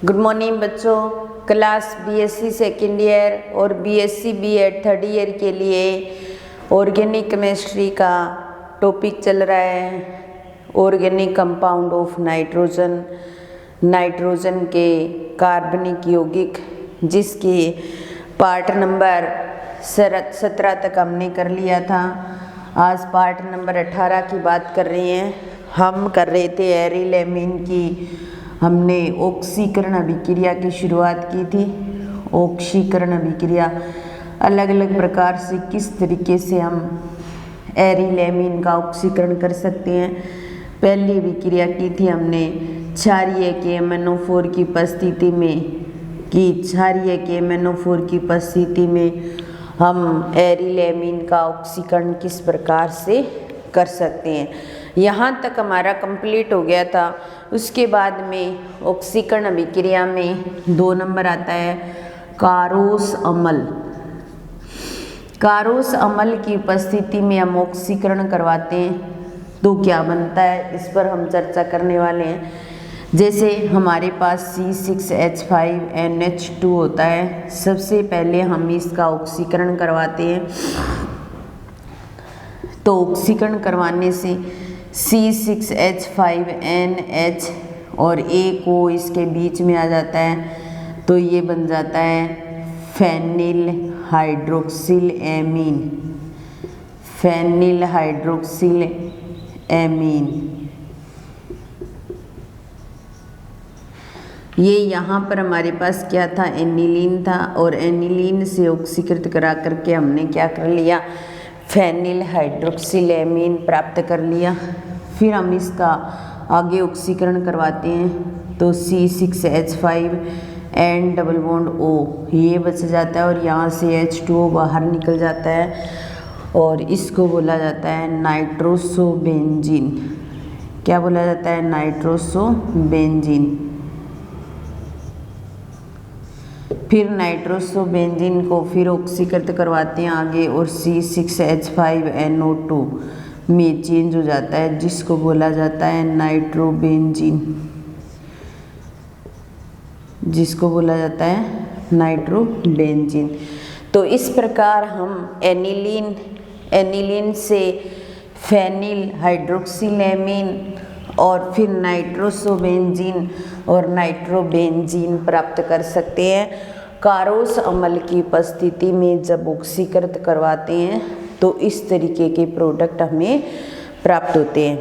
Good morning बच्चों। Class BSc second year और BSc BEd third year के लिए ऑर्गेनिक केमिस्ट्री का टॉपिक चल रहा है। Organic compound of nitrogen, nitrogen के कार्बनिक यौगिक, जिसके पार्ट नंबर 17 तक हमने कर लिया था। आज पार्ट नंबर 18 की बात कर रहे हैं। हम कर रहे थे एरिल एमीन की, हमने ऑक्सीकरण अभिक्रिया की शुरुआत की थी। ऑक्सीकरण अभिक्रिया अलग अलग प्रकार से किस तरीके से हम एरिल एमीन का ऑक्सीकरण कर सकते हैं। पहली अभिक्रिया की थी हमने क्षारीय के MnO4 की उपस्थिति में कि क्षारीय के MnO4 की उपस्थिति में हम एरिल एमीन का ऑक्सीकरण किस प्रकार से कर सकते हैं। यहाँ तक हमारा कंप्लीट हो गया था। उसके बाद में ऑक्सीकरण अभिक्रिया में 2 नंबर आता है कारोस अम्ल। कारोस अम्ल की उपस्थिति में हम ऑक्सीकरण करवाते हैं तो क्या बनता है, इस पर हम चर्चा करने वाले हैं। जैसे हमारे पास C6H5NH2 होता है। सबसे पहले हम इसका ऑक्सीकरण करवाते हैं। तो ऑक्सीकरण करवाने से C6H5NH और एक O इसके बीच में आ जाता है, तो ये बन जाता है phenyl hydroxyl amine. Phenyl hydroxyl amine ये यहाँ पर हमारे पास क्या था, एनिलीन था, और एनिलीन से ऑक्सीकृत करा करके हमने क्या कर लिया, फेनिल हाइड्रोक्सिल एमीन प्राप्त कर लिया। फिर हम इसका आगे ऑक्सीकरण करवाते हैं तो C6H5 N double bond O ये बच जाता है और यहाँ से H2O बाहर निकल जाता है और इसको बोला जाता है नाइट्रोसोबेंजीन। क्या बोला जाता है, नाइट्रोसोबेंजीन। फिर नाइट्रोसोबेंजीन को फिर ऑक्सीकृत करवाते हैं आगे और C6H5NO2 में चेंज हो जाता है, जिसको बोला जाता है नाइट्रोबेंजीन, जिसको बोला जाता है नाइट्रोबेंजीन। तो इस प्रकार हम एनिलीन से फेनिल हाइड्रोक्सिल एमीन और फिर नाइट्रोसोबेंजीन और नाइट्रोबेंजीन प्राप्त कर सकते हैं। कारोस अम्ल की उपस्थिति में जब ऑक्सीकृत करवाते हैं तो इस तरीके के प्रोडक्ट हमें प्राप्त होते हैं।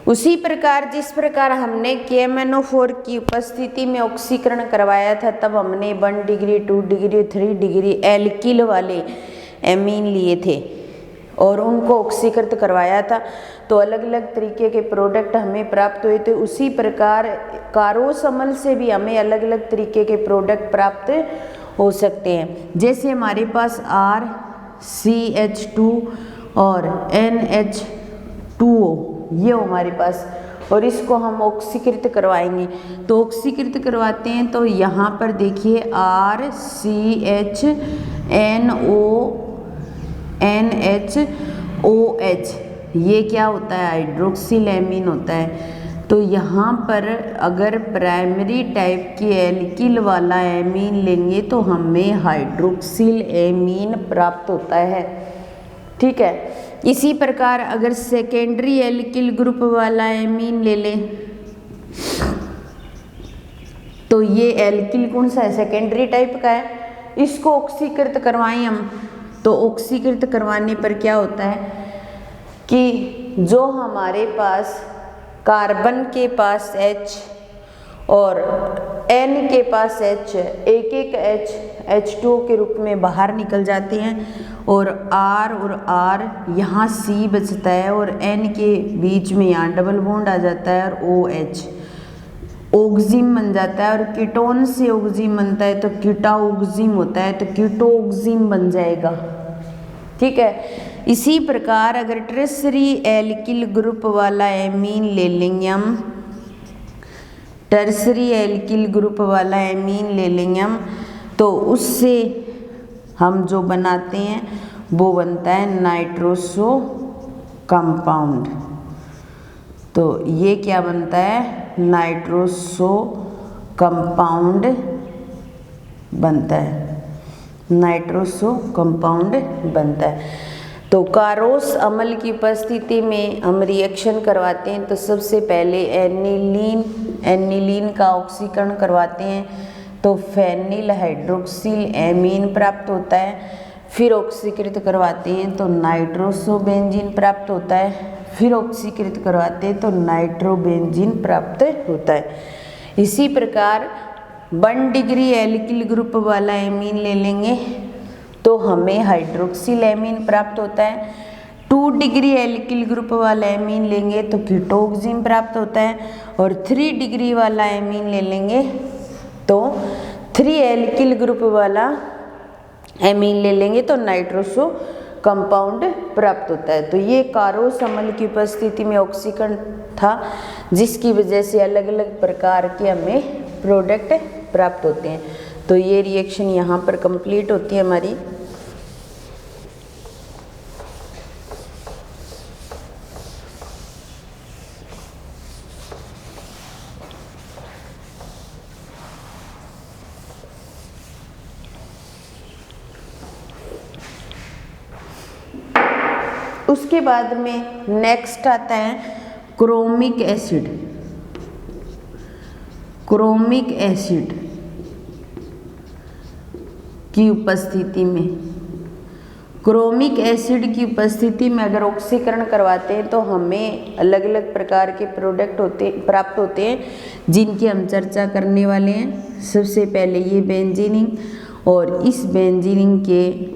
उसी प्रकार जिस प्रकार हमने KMnO4 की उपस्थिति में ऑक्सीकरण करवाया था, तब हमने 1 डिग्री 2 डिग्री 3 डिग्री एल्किल वाले एमीन लिए थे और उनको ऑक्सीकृत करवाया था, तो अलग अलग तरीके के प्रोडक्ट हमें प्राप्त हुए थे। उसी प्रकार कारोस अम्ल से भी हमें अलग अलग तरीके के प्रोडक्ट प्राप्त हो सकते हैं। जैसे हमारे पास RCH2 और NH2O ये हमारे पास, और इसको हम ऑक्सीकृत करवाएंगे तो ऑक्सीकृत करवाते हैं तो यहाँ पर देखिए RCHNONHOH ये क्या होता है, हाइड्रोक्सिल एमीन होता है। तो यहाँ पर अगर प्राइमरी टाइप के एल्किल वाला एमीन लेंगे तो हमें हाइड्रोक्सिल एमीन प्राप्त होता है, ठीक है। इसी प्रकार अगर सेकेंडरी एल्किल ग्रुप वाला एमीन ले लें तो ये एल्किल कौन सा है, सेकेंडरी टाइप का है। इसको ऑक्सीकृत करवाएं हम तो ऑक्सीकृत करवाने पर क्या होता है कि जो हमारे पास कार्बन के पास H और N के पास H, एक एक H H2O के रूप में बाहर निकल जाते हैं और R यहाँ C बचता है और N के बीच में यहाँ डबल बॉन्ड आ जाता है और OH ऑक्जिम बन जाता है। और कीटोन से ऑक्जिम बनता है तो कीटा ऑक्जिम होता है, तो कीटो ऑक्जिम बन जाएगा, ठीक है। इसी प्रकार अगर टर्सरी एल्किल ग्रुप वाला एमीन ले लेंगे हम, टर्सरी एल्किल ग्रुप वाला एमीन ले लेंगे हम, तो उससे हम जो बनाते हैं वो बनता है नाइट्रोसो कंपाउंड। तो ये क्या बनता है, नाइट्रोसो कंपाउंड बनता है, नाइट्रोसो कंपाउंड बनता है। तो कारोस अम्ल की उपस्थिति में हम रिएक्शन करवाते हैं तो सबसे पहले एनिलीन का ऑक्सीकरण करवाते हैं तो फेनिल हाइड्रोक्सिल एमीन प्राप्त होता है। फिर ऑक्सीकृत करवाते हैं तो नाइट्रोसोबेंजीन प्राप्त होता है। फिर ऑक्सीकृत करवाते हैं तो नाइट्रोबेंजीन प्राप्त होता है। इसी प्रकार 1 डिग्री एल्किल ग्रुप वाला एमीन ले लेंगे तो हमें हाइड्रोक्सिल एमीन प्राप्त होता है। 2 डिग्री एल्किल ग्रुप वाला एमीन लेंगे तो कीटोक्सिन प्राप्त होता है। और 3 डिग्री वाला एमीन ले लेंगे तो 3 एल्किल ग्रुप वाला एमीन ले लेंगे तो नाइट्रोसो कंपाउंड प्राप्त होता है। तो ये कारोस अम्ल की उपस्थिति में ऑक्सीकरण था जिसकी वजह से अलग अलग प्रकार के हमें प्रोडक्ट प्राप्त होते हैं। तो ये रिएक्शन यहाँ पर कंप्लीट होती है हमारी। उसके बाद में नेक्स्ट आता है क्रोमिक एसिड। क्रोमिक एसिड की उपस्थिति में, क्रोमिक एसिड की उपस्थिति में अगर ऑक्सीकरण करवाते हैं तो हमें अलग अलग प्रकार के प्रोडक्ट प्राप्त होते हैं जिनकी हम चर्चा करने वाले हैं। सबसे पहले ये बेंजीनिंग, और इस बेंजीनिंग के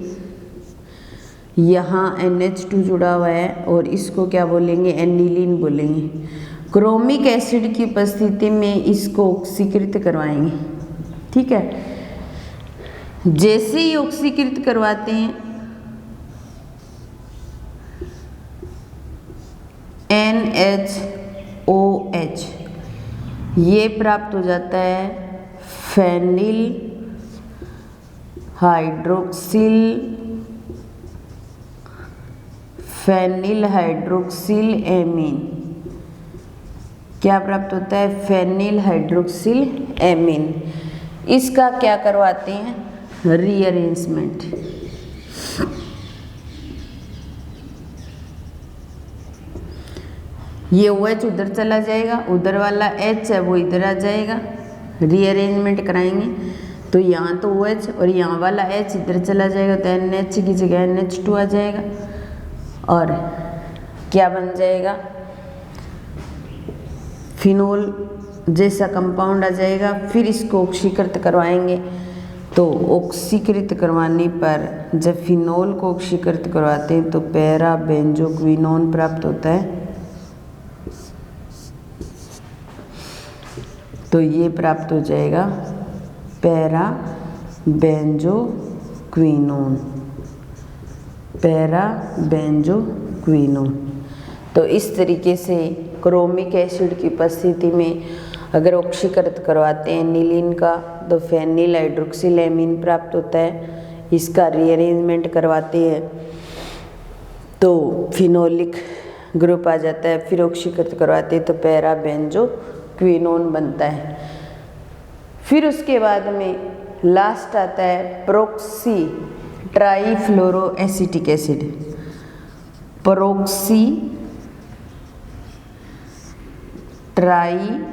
यहाँ NH2 जुड़ा हुआ है और इसको क्या बोलेंगे, एनिलीन बोलेंगे। क्रोमिक एसिड की उपस्थिति में इसको ऑक्सीकृत करवाएंगे, ठीक है। जैसे ही ऑक्सीकृत करवाते हैं NHOH ये प्राप्त हो जाता है फेनिल हाइड्रोक्सिल एमीन। क्या प्राप्त होता है, फेनिल हाइड्रोक्सिल एमीन। इसका क्या करवाते हैं, रीअरेंजमेंट। ये OH उधर चला जाएगा, उधर वाला H है वो इधर आ जाएगा, रीअरेंजमेंट कराएंगे तो यहाँ तो OH और यहाँ वाला H इधर चला जाएगा तो NH की जगह NH2 आ जाएगा और क्या बन जाएगा, फिनोल जैसा कंपाउंड आ जाएगा। फिर इसको ऑक्सीकृत करवाएंगे तो ऑक्सीकृत करवाने पर जब फिनोल को ऑक्सीकृत करवाते हैं तो पैरा बेंजोक्विनोन प्राप्त होता है। तो ये प्राप्त हो जाएगा पैरा बेंजोक्विनोन, पैरा बेंजोक्विनोन। तो इस तरीके से क्रोमिक एसिड की उपस्थिति में अगर ऑक्सीकृत करवाते हैं एनिलीन का तो फेनिल हाइड्रोक्सिल एमीन प्राप्त होता है। इसका रीअरेंजमेंट करवाते हैं तो फिनोलिक ग्रुप आ जाता है। फिर ऑक्सीकृत करवाते हैं तो पैरा बेंजोक्विनोन बनता है। फिर उसके बाद में लास्ट आता है proxy trifluoro acetic acid. Proxy trifluoro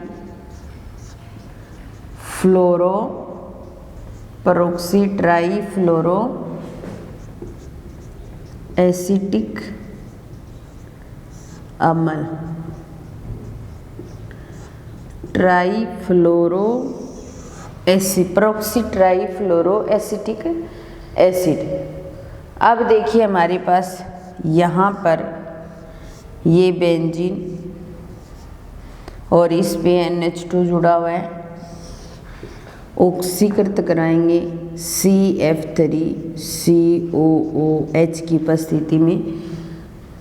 acetic अम्ल। Proxy trifluoro acetic acid. अब देखिए हमारे पास यहाँ पर ये बेंजीन और इस पे NH2 जुड़ा हुआ है, ऑक्सीकृत कराएंगे CF3COOH की उपस्थिति में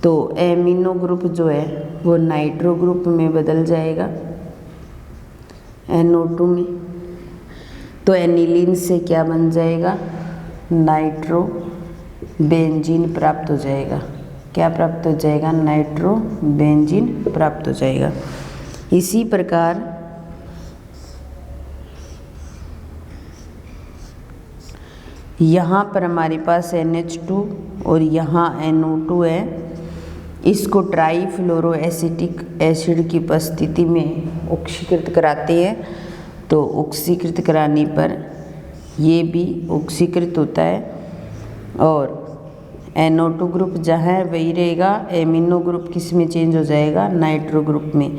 तो एमिनो ग्रुप जो है वो नाइट्रो ग्रुप में बदल जाएगा NO2 में। तो एनिलीन से क्या बन जाएगा, नाइट्रो बेंजीन प्राप्त हो जाएगा। क्या प्राप्त हो जाएगा, नाइट्रो बेंजीन प्राप्त हो जाएगा। इसी प्रकार यहाँ पर हमारे पास NH2 और यहाँ NO2 है। इसको ट्राईफ्लोरो एसिटिक एसिड की उपस्थिति में ऑक्सीकृत कराते हैं। तो ऑक्सीकृत कराने पर ये भी ऑक्सीकृत होता है और NO2 ग्रुप जहाँ है वही रहेगा। एमिनो ग्रुप किस में चेंज हो जाएगा? नाइट्रो ग्रुप में।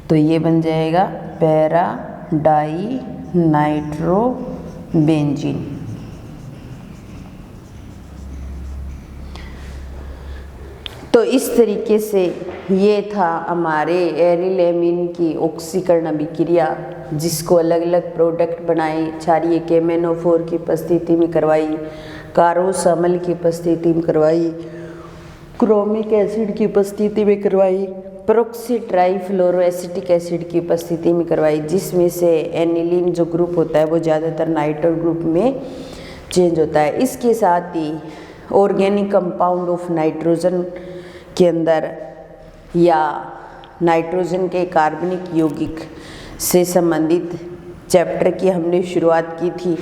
तो ये बन जाएगा पैरा डाई नाइट्रो बेंजीन। तो इस तरीके से ये था हमारे एनिल-एमीन की ऑक्सीकरण अभिक्रिया, जिसको अलग अलग प्रोडक्ट बनाए। क्षारीय KMnO4 की उपस्थिति में करवाई, कारोस अम्ल की उपस्थिति में करवाई, क्रोमिक एसिड की उपस्थिति में करवाई, पेरोक्सी ट्राईफ्लोरो एसिटिक एसिड की उपस्थिति में करवाई, जिसमें से एनिलीन जो ग्रुप होता है वो ज़्यादातर नाइट्रो ग्रुप में चेंज होता है। इसके साथ ही ऑर्गेनिक कंपाउंड ऑफ नाइट्रोजन के अंदर या नाइट्रोजन के कार्बनिक यौगिक से संबंधित चैप्टर की हमने शुरुआत की थी।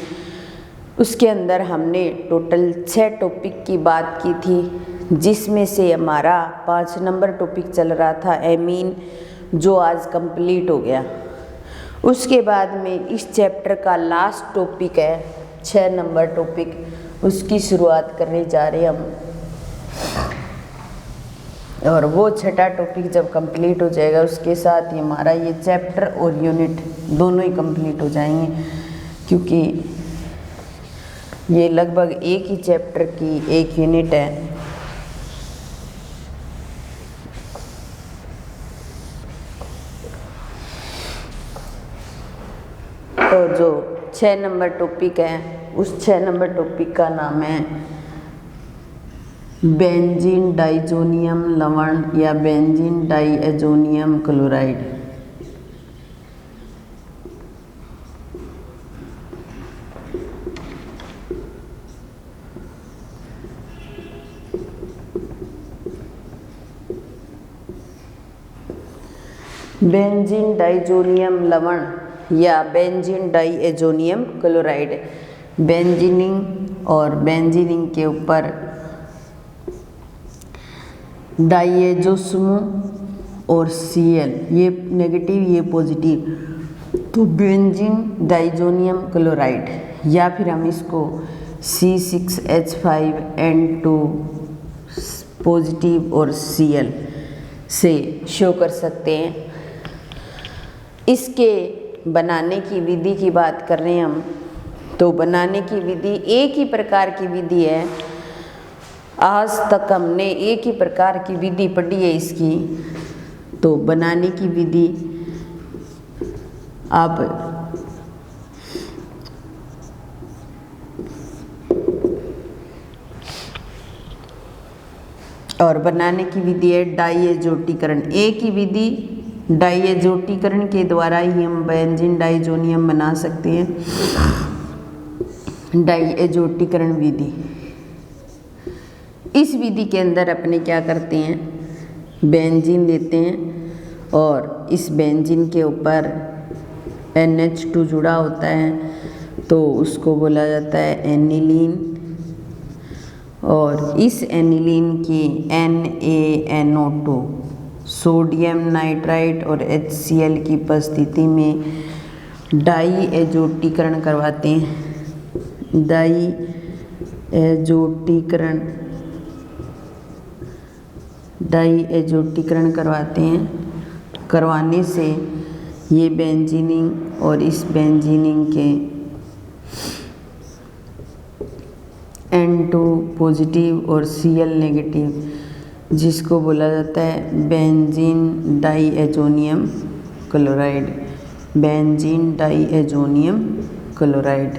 उसके अंदर हमने टोटल 6 टॉपिक की बात की थी, जिसमें से हमारा 5 नंबर टॉपिक चल रहा था एमीन, जो आज कंप्लीट हो गया। उसके बाद में इस चैप्टर का लास्ट टॉपिक है 6 नंबर टॉपिक, उसकी शुरुआत करने जा रहे हैं हम। और वो छठा टॉपिक जब कंप्लीट हो जाएगा उसके साथ ही हमारा ये चैप्टर और यूनिट दोनों ही कंप्लीट हो जाएंगे, क्योंकि ये लगभग एक ही चैप्टर की एक यूनिट है। तो जो 6 नंबर टॉपिक है उस 6 नंबर टॉपिक का नाम है बेंजीन डाइजोनियम लवण या benzene diazonium chloride. Benzene diazonium लवण या बेंजीन डाइएजोनियम क्लोराइड। बेंजीनिंग और बेंजीनिंग के ऊपर डाइएजो समूह और Cl, ये नेगेटिव ये पॉजिटिव, तो बेंजीन डाइजोनियम क्लोराइड, या फिर हम इसको C6H5N2 पॉजिटिव और Cl से शो कर सकते हैं। इसके बनाने की विधि की बात कर रहे हैं हम, तो बनाने की विधि एक ही प्रकार की विधि है। आज तक हमने एक ही प्रकार की विधि पढ़ी है इसकी। तो बनाने की विधि आप और बनाने की विधि है डाइएजोटीकरण। एक ही विधि डाइएजोटीकरण के द्वारा ही हम बेंजीन डाइजोनियम बना सकते हैं। डाइएजोटीकरण विधि, इस विधि के अंदर अपने क्या करते हैं, बेंजीन लेते हैं और इस बेंजीन के ऊपर NH2 जुड़ा होता है, तो उसको बोला जाता है एनिलीन। और इस एनिलीन की NaNO2 सोडियम नाइट्राइट और HCl की उपस्थिति में डाइएजोटीकरण करवाते हैं। डाइएजोटीकरण करवाते हैं। करवाने से ये बेंजीनिंग और इस बेंजीनिंग के N2 पॉजिटिव और Cl नेगेटिव, जिसको बोला जाता है benzene diazonium chloride. Benzene diazonium chloride.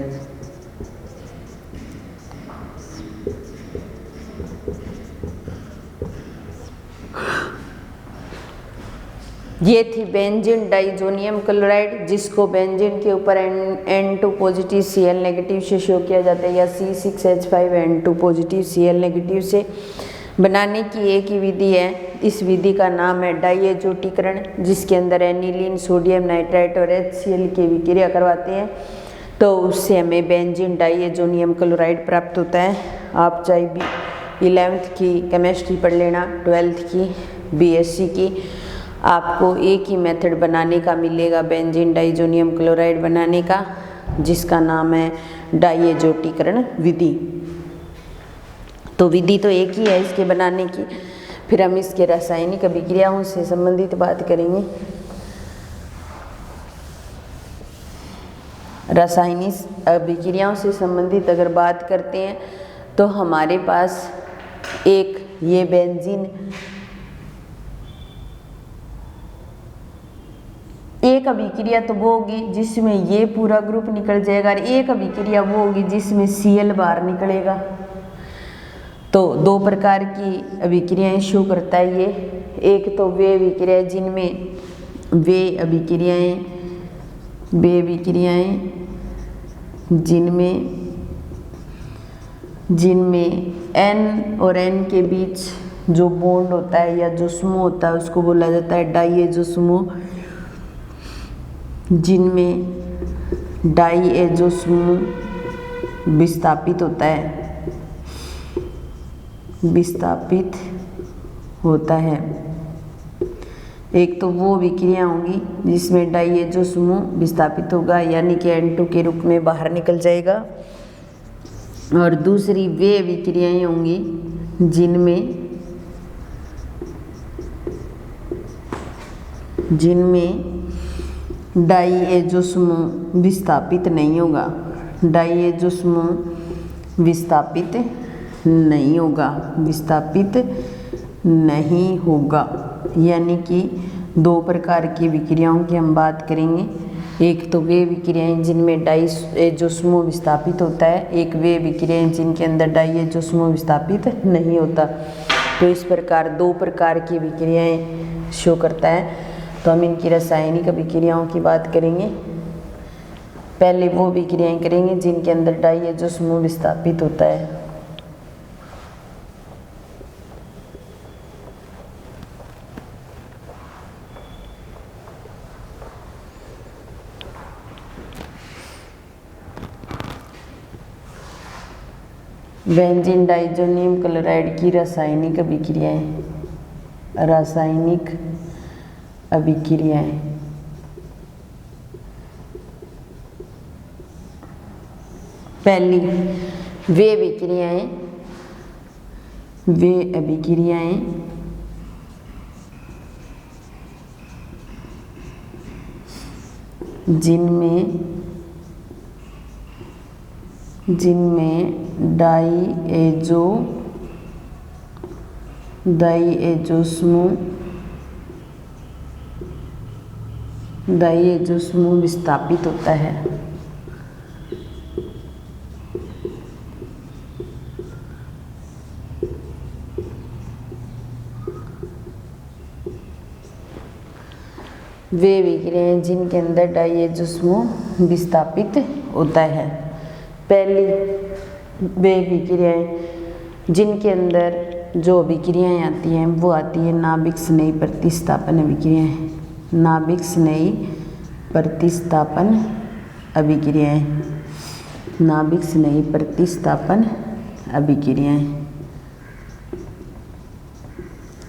ये थी बेंजीन डाइजोनियम क्लोराइड, जिसको बेंजीन के ऊपर N2 पॉजिटिव Cl नेगेटिव से शो किया जाता है, या C6H5N2 पॉजिटिव Cl नेगेटिव से बनाने की एक ही विधि है। इस विधि का नाम है डाइएजोटीकरण, जिसके अंदर एनिलीन, सोडियम नाइट्राइट और HCl की विक्रिया करवाते हैं, तो उससे हमें बेंजीन डाइएजोनियम क्लोराइड प्राप्त होता है। आप चाहे भी 11th की केमिस्ट्री पढ़ लेना, 12th की, बीएससी की, आपको एक ही मेथड बनाने का मिलेगा बेंजीन डाइएजोनियम क्लोराइड बनाने का, जिसका नाम है डाइएजोटीकरण विधि। तो विधि तो एक ही है इसके बनाने की। फिर हम इसके रासायनिक अभिक्रियाओं से संबंधित बात करेंगे। रासायनिक अभिक्रियाओं से संबंधित अगर बात करते हैं तो हमारे पास एक ये बेंजीन, एक अभिक्रिया तो वो होगी जिसमें ये पूरा ग्रुप निकल जाएगा और एक अभिक्रिया वो होगी जिसमें Cl बाहर निकलेगा। तो दो प्रकार की अभिक्रियाएं शो करता है ये। एक तो वे अभिक्रियाएं जिनमें N और N के बीच जो बॉन्ड होता है या जो समूह होता है उसको बोला जाता है डाइएजो समूह। जिनमें डाइएजो समूह विस्थापित होता है। एक तो वो विक्रिया होंगी जिसमें डाइएजो समूह विस्थापित होगा, यानी कि N2 के रूप में बाहर निकल जाएगा। और दूसरी वे विक्रियाएं होंगी जिनमें डाइएजो समूह विस्थापित नहीं होगा। यानी कि दो प्रकार की विक्रियाओं की हम बात करेंगे। एक तो वे विक्रियाएं जिनमें डाइएजो समूह विस्थापित होता है, एक वे विक्रियाएं जिनके अंदर डाइएजो समूह विस्थापित नहीं होता। तो इस प्रकार दो प्रकार की विक्रियाएं शो करता है। तो हम इनकी रासायनिक अभिक्रियाओं की बात करेंगे। पहले वो विक्रियाएं करेंगे जिनके अंदर डाइएजो समूह विस्थापित होता है। बेंजीन डाइएजोनियम क्लोराइड की रासायनिक अभिक्रियाएं। पहली वे अभिक्रियाएं जिनमें डाइएजो समूह विस्थापित होता है। वे विक्रियाएं जिनके अंदर डाइएजो समूह विस्थापित होता है। पहली वे विक्रियाएं जिनके अंदर जो अभिक्रियाएं आती हैं वो आती है नाभिक स्नेही प्रतिस्थापन अभिक्रियाएं। नाभिक स्नेही प्रतिस्थापन अभिक्रियाएं।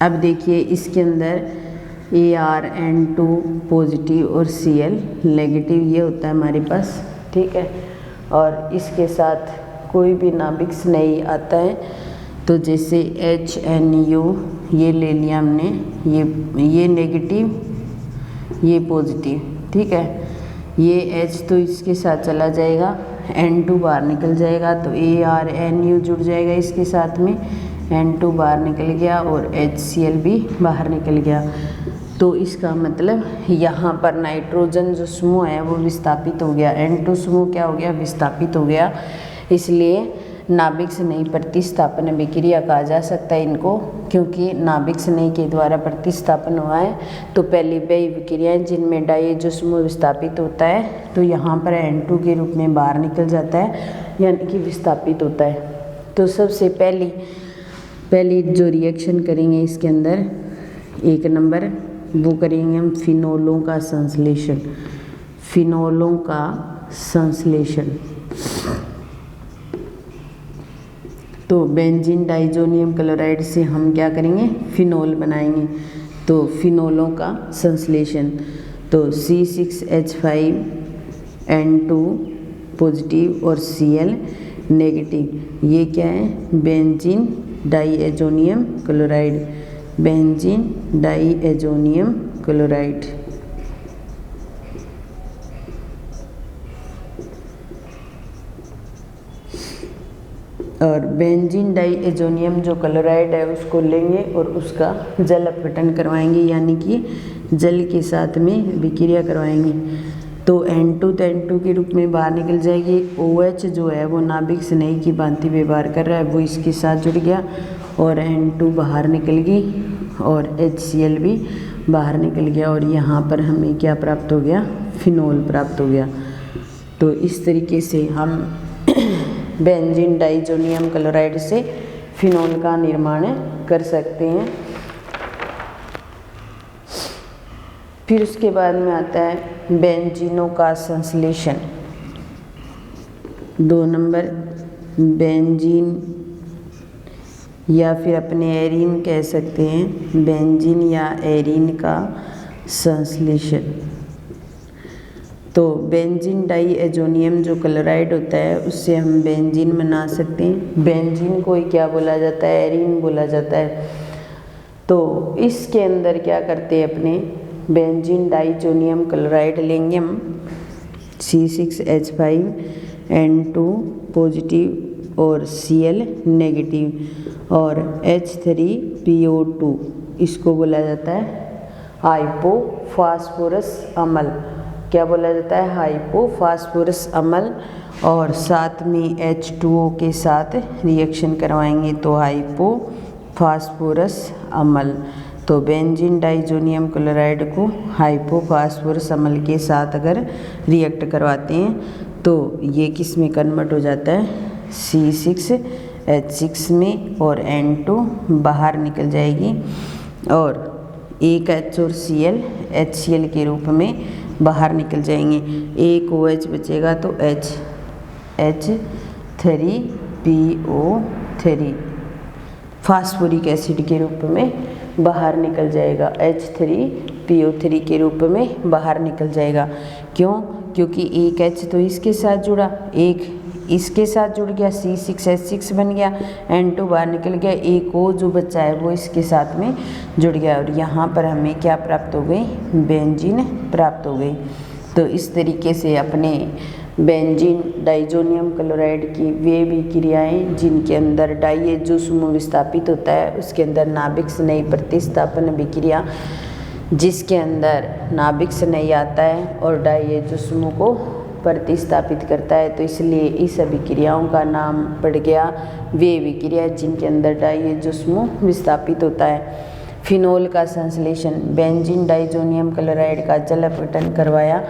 अब देखिए इसके अंदर ArN2 पॉजिटिव और Cl नेगेटिव ये होता है हमारे पास, ठीक है। और इसके साथ कोई भी नाभिक स्नेही आता है तो जैसे HNU ये ले लिया हमने, ये नेगेटिव ये पॉजिटिव, ठीक है। ये H तो इसके साथ चला जाएगा, N2 बाहर निकल जाएगा तो ArNU जुड़ जाएगा इसके साथ में, N2 बाहर निकल गया और HCl भी बाहर निकल गया। तो इसका मतलब यहाँ पर नाइट्रोजन जो समूह है वो विस्थापित हो गया, N2 समूह क्या हो गया, विस्थापित हो गया। इसलिए नाभिक स्नेही प्रतिस्थापन अभिक्रिया कहा जा सकता है इनको, क्योंकि नाभिक स्नेही के द्वारा प्रतिस्थापन हुआ है। तो पहली वे विक्रियाएं जिनमें डाइएजो समूह विस्थापित होता है तो यहाँ पर N2 के रूप में बाहर निकल जाता है, यानी कि विस्थापित होता है। तो सबसे पहली जो रिएक्शन करेंगे इसके अंदर 1 नंबर वो करेंगे हम फिनोलों का संश्लेषण। फिनोलों का संश्लेषण। तो बेंजीन डाइजोनियम क्लोराइड से हम क्या करेंगे, फिनोल बनाएंगे। तो फिनोलों का संश्लेषण, तो C6H5N2 पॉजिटिव और Cl नेगेटिव, ये क्या है, benzene diazonium chloride, benzene diazonium chloride. और बेंजीन डाइएजोनियम जो क्लोराइड है उसको लेंगे और उसका जल अपघटन करवाएंगे, यानी कि जल के साथ में विक्रिया करवाएंगे। तो N2 तो N2 के रूप में बाहर निकल जाएगी। OH जो है वो नाभिक स्नेही की भांति व्यवहार कर रहा है, वो इसके साथ जुड़ गया और N2 बाहर निकल गई और HCl भी बाहर निकल गया और यहाँ पर हमें क्या प्राप्त हो गया, फिनोल प्राप्त हो गया। तो इस तरीके से हम बेंजीन डाइजोनियम क्लोराइड से फिनोल का निर्माण कर सकते हैं। फिर उसके बाद में आता है बेंजीनों का संश्लेषण। 2 नंबर बेंजीन या फिर अपने एरीन कह सकते हैं, बेंजीन या एरीन का संश्लेषण। तो बेंजीन डाइएजोनियम जो क्लोराइड होता है उससे हम बेंजीन बना सकते हैं। बेंजीन को ही क्या बोला जाता है, एरीन बोला जाता है। तो इसके अंदर क्या करते हैं, अपने बेंजीन डाइजोनियम क्लोराइड लेंगे हम, C6H5N2 पॉजिटिव और Cl नेगेटिव और H3PO2, इसको बोला जाता है हाइपोफास्फोरस अम्ल। क्या बोला जाता है, हाइपोफास्फोरस अम्ल। और साथ में H2O के साथ रिएक्शन करवाएंगे तो हाइपोफास्फोरस अम्ल। तो बेंजीन डाइजोनियम क्लोराइड को हाइपोफास्फोरस अम्ल के साथ अगर रिएक्ट करवाते हैं तो ये किस में कन्वर्ट हो जाता है, C6H6 में, और N2 बाहर निकल जाएगी और एक H और Cl HCl के रूप में बाहर निकल जाएंगे। एक OH बचेगा तो H3PO3 फास्फोरिक एसिड के रूप में बाहर निकल जाएगा, H3PO3 के रूप में बाहर निकल जाएगा। क्यों, क्योंकि एक H तो इसके साथ जुड़ा, एक इसके साथ जुड़ गया, C6H6 बन गया, N2 बाहर निकल गया, एक O जो बचा है वो इसके साथ में जुड़ गया और यहाँ पर हमें क्या प्राप्त हो गई, बेंजीन प्राप्त हो गई। तो इस तरीके से अपने बेंजीन डाइजोनियम क्लोराइड की वे भी क्रियाएँ जिनके अंदर डाइएजो समूह विस्थापित होता है, उसके अंदर नाभिक स्नेही प्रतिस्थापन विक्रिया, जिसके अंदर नाभिक स्नेही आता है और डाइएजो समूह को प्रतिस्थापित करता है। तो इसलिए इस अभिक्रियाओं का नाम पड़ गया वे विक्रिया जिनके अंदर डाइएजो समूह विस्थापित होता है। फिनोल का संश्लेषण, बेंजीन डाइजोनियम क्लोराइड का जल अपघटन करवाया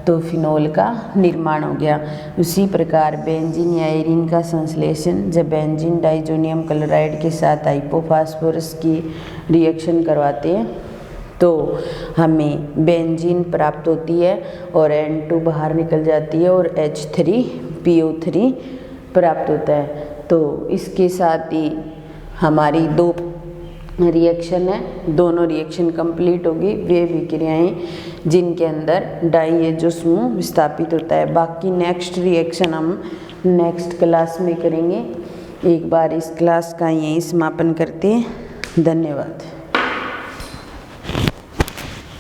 तो फिनोल का निर्माण हो गया। उसी प्रकार बेंजीन या एरीन का संश्लेषण, जब बेंजीन डाइजोनियम क्लोराइड के साथ हाइपोफास्फोरस की रिएक्शन करवाते हैं तो हमें बेंजीन प्राप्त होती है और N2 बाहर निकल जाती है और H3PO3 प्राप्त होता है। तो इसके साथ ही हमारी 2 रिएक्शन है, दोनों रिएक्शन कंप्लीट होगी। वे विक्रियाएं जिनके अंदर डाइएजो समूह विस्थापित होता है। बाकी नेक्स्ट रिएक्शन हम नेक्स्ट क्लास में करेंगे। एक बार इस क्लास का यहीं समापन करते हैं। धन्यवाद।